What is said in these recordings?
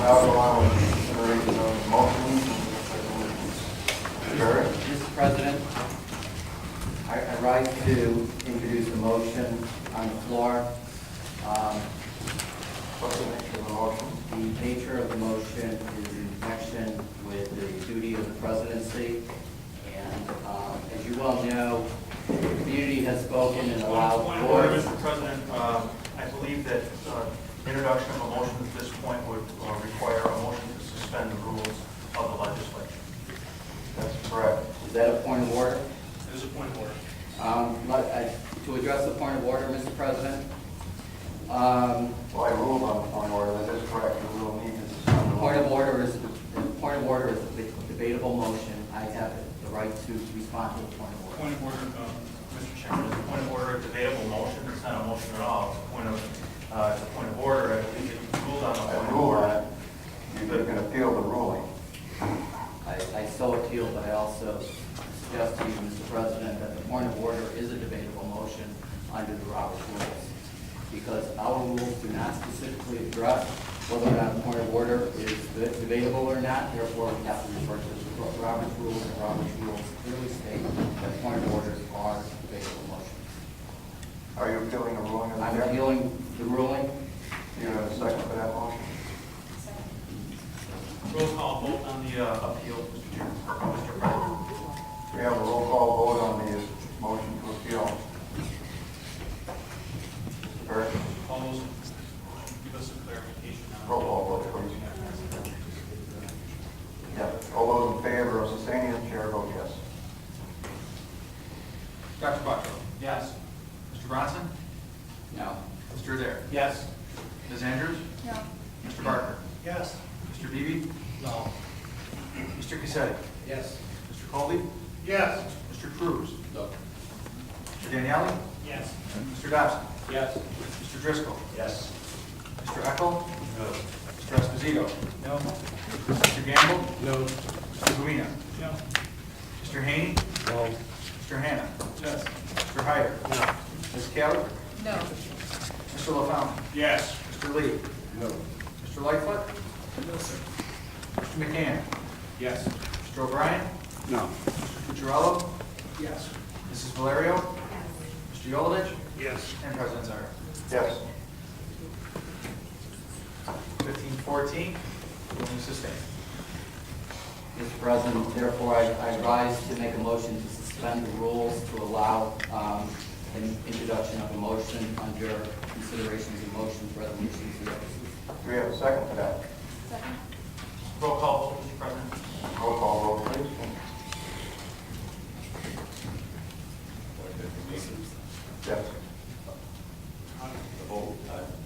now go on with consideration of motions and resolutions. Mr. President, I rise to introduce a motion on the floor. What's the nature of the motion? The nature of the motion is in connection with the duty of the presidency. And as you well know, the community has spoken and allowed Point of order, boards. Mr. President. I believe that introduction of a motion at this point would require a motion to suspend the rules of the legislature. That's correct. Is that a point of order? It is a point of order. To address the point of order, Mr. President, Well, I ruled on the point of order. That is correct. The rule needs to suspend the point of motion. order is a debatable motion. I have the right to respond to the point of order. Point of order, Mr. Chairman, is a point of order a debatable motion? It's not a motion at all. It's a point of order. I believe that you ruled on the I point of ruled on order. it. You can appeal the ruling. I so appeal, but I also suggest to you, Mr. President, that the point of order is a debatable motion under the Robert's rules. Because our rules do not specifically address whether or not the point of order is debatable or not. Therefore, we have to refer to the Robert's rules, and Robert's rules clearly state that point of orders are debatable motions. Are you appealing the ruling of the I'm chair? appealing the ruling. Do you have a second for that motion? Roll call vote on the appeal, Mr. Chairman, Mr. President. We have a roll call vote on the motion to appeal. Mr. Barrett? All those, give us some clarification on. Roll call vote, please. Yeah. All those in favor of sustaining the chair vote yes. Dr. Buckler? Yes. Mr. Bronson? No. Mr. Adair? Yes. Ms. Andrews? No. Mr. Barker? Yes. Mr. Beebe? No. Mr. Cassetti? Yes. Mr. Colby? Yes. Mr. Cruz? No. Mr. Daniele? Yes. Mr. Dobson? Yes. Mr. Driscoll? Yes. Mr. Eckel? No. Mr. Esposito? No. Mr. Gamble? No. Mr. Guina? No. Mr. Haney? No. Mr. Hannah? Yes. Mr. Hyder? No. Ms. Kelly? No. Mr. LaFawn? Yes. Mr. Lee? No. Mr. Lightfoot? No, sir. Mr. McCann? Yes. Mr. O'Brien? No. Mr. Cucciarello? Yes. Mrs. Valerio? Mr. Yolovich? Yes. And President Zyra. Yes. 15-14, ruling sustained. Mr. President, therefore, I rise to make a motion to suspend the rules to allow an introduction of a motion under considerations of motions, resolutions, and others. Do we have a second for that? Second? Roll call vote, Mr. President. Roll call vote, please. Yes. The vote,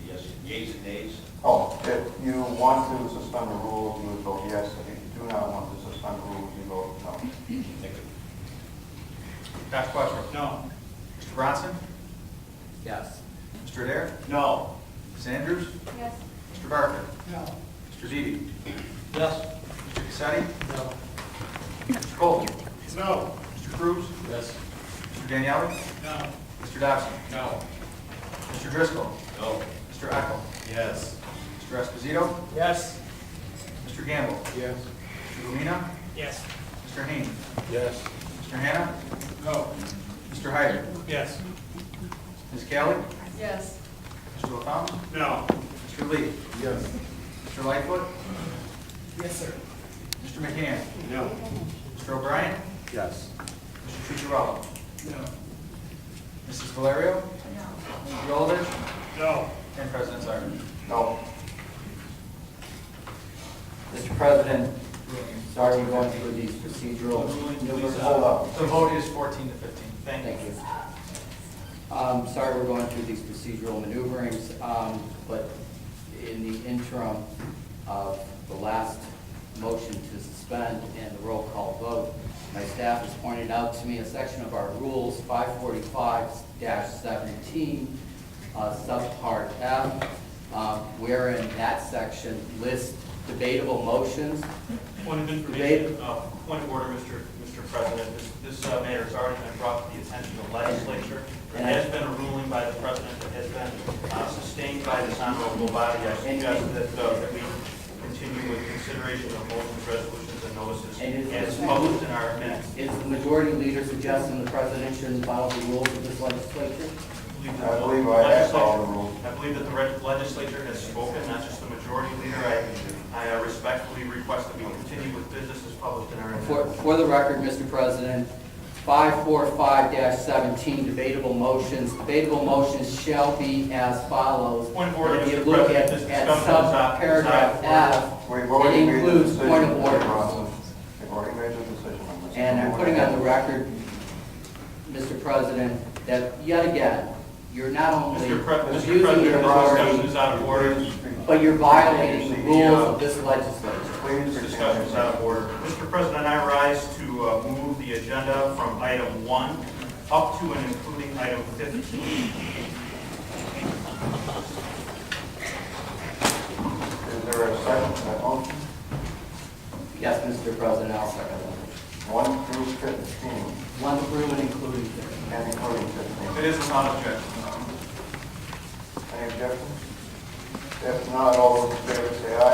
yes, yeas and nays. Oh, if you want to suspend the rules, you would vote yes. If you do not want to suspend the rules, you vote no. Thank you. Dr. Quattro. No. Mr. Bronson? Yes. Mr. Adair? No. Ms. Andrews? Yes. Mr. Barker? No. Mr. Beebe? Yes. Mr. Cassetti? No. Mr. Colby? No. Mr. Cruz? Yes. Mr. Daniele? No. Mr. Dobson? No. Mr. Driscoll? No. Mr. Eckel? Yes. Mr. Esposito? Yes. Mr. Gamble? Yes. Mr. Lumina? Yes. Mr. Haney? Yes. Mr. Hannah? No. Mr. Hyder? Yes. Ms. Kelly? Yes. Mr. LaFawn? No. Mr. Lee? Yes. Mr. Lightfoot? Yes, sir. Mr. McCann? No. Mr. O'Brien? Yes. Mr. Cucciarello? No. Mrs. Valerio? No. Mr. Yolovich? No. And President Zyra. No. Mr. President, sorry we're going through these procedural maneuvers. Hold up. The vote is 14-15. Thank you. Thank you. Sorry we're going through these procedural maneuverings, but in the interim of the last motion to suspend and the roll call vote, my staff has pointed out to me a section of our rules, 545-17, subpart F, wherein that section lists debatable motions. Point of information, point of order, Mr. President. This matter has already been brought to the attention of the legislature. There has been a ruling by the president that has been sustained by this honorable body. I suggest that we continue consideration of motions, resolutions, and notices And is- as published in our minutes. Is the majority leader suggesting the president shouldn't follow the rules of this legislature? I believe I have all the rules. I believe that the legislature has spoken, not just the majority leader. I respectfully request that we continue with business as published in our minutes. For the record, Mr. President, 545-17, debatable motions. Debatable motions shall be as follows. Point of order, If you Mr. look President, at this discussion is subparagraph F, We've it already made the includes decision. point of order. We've already made the decision on this. And I'm putting on the record, Mr. President, that yet again, you're not only Mr. President, abusing this your discussion authority, is out of order. but you're violating the rules of this legislature. Please This discussion is out of order. Mr. President, I rise to move the agenda from item 1 up to and including item 15. Is there a second to that motion? Yes, Mr. President, I'll second that. 1 through 15, One through and including 15. and including 15. It is without objection. Any objections? If not, all those in favor say aye.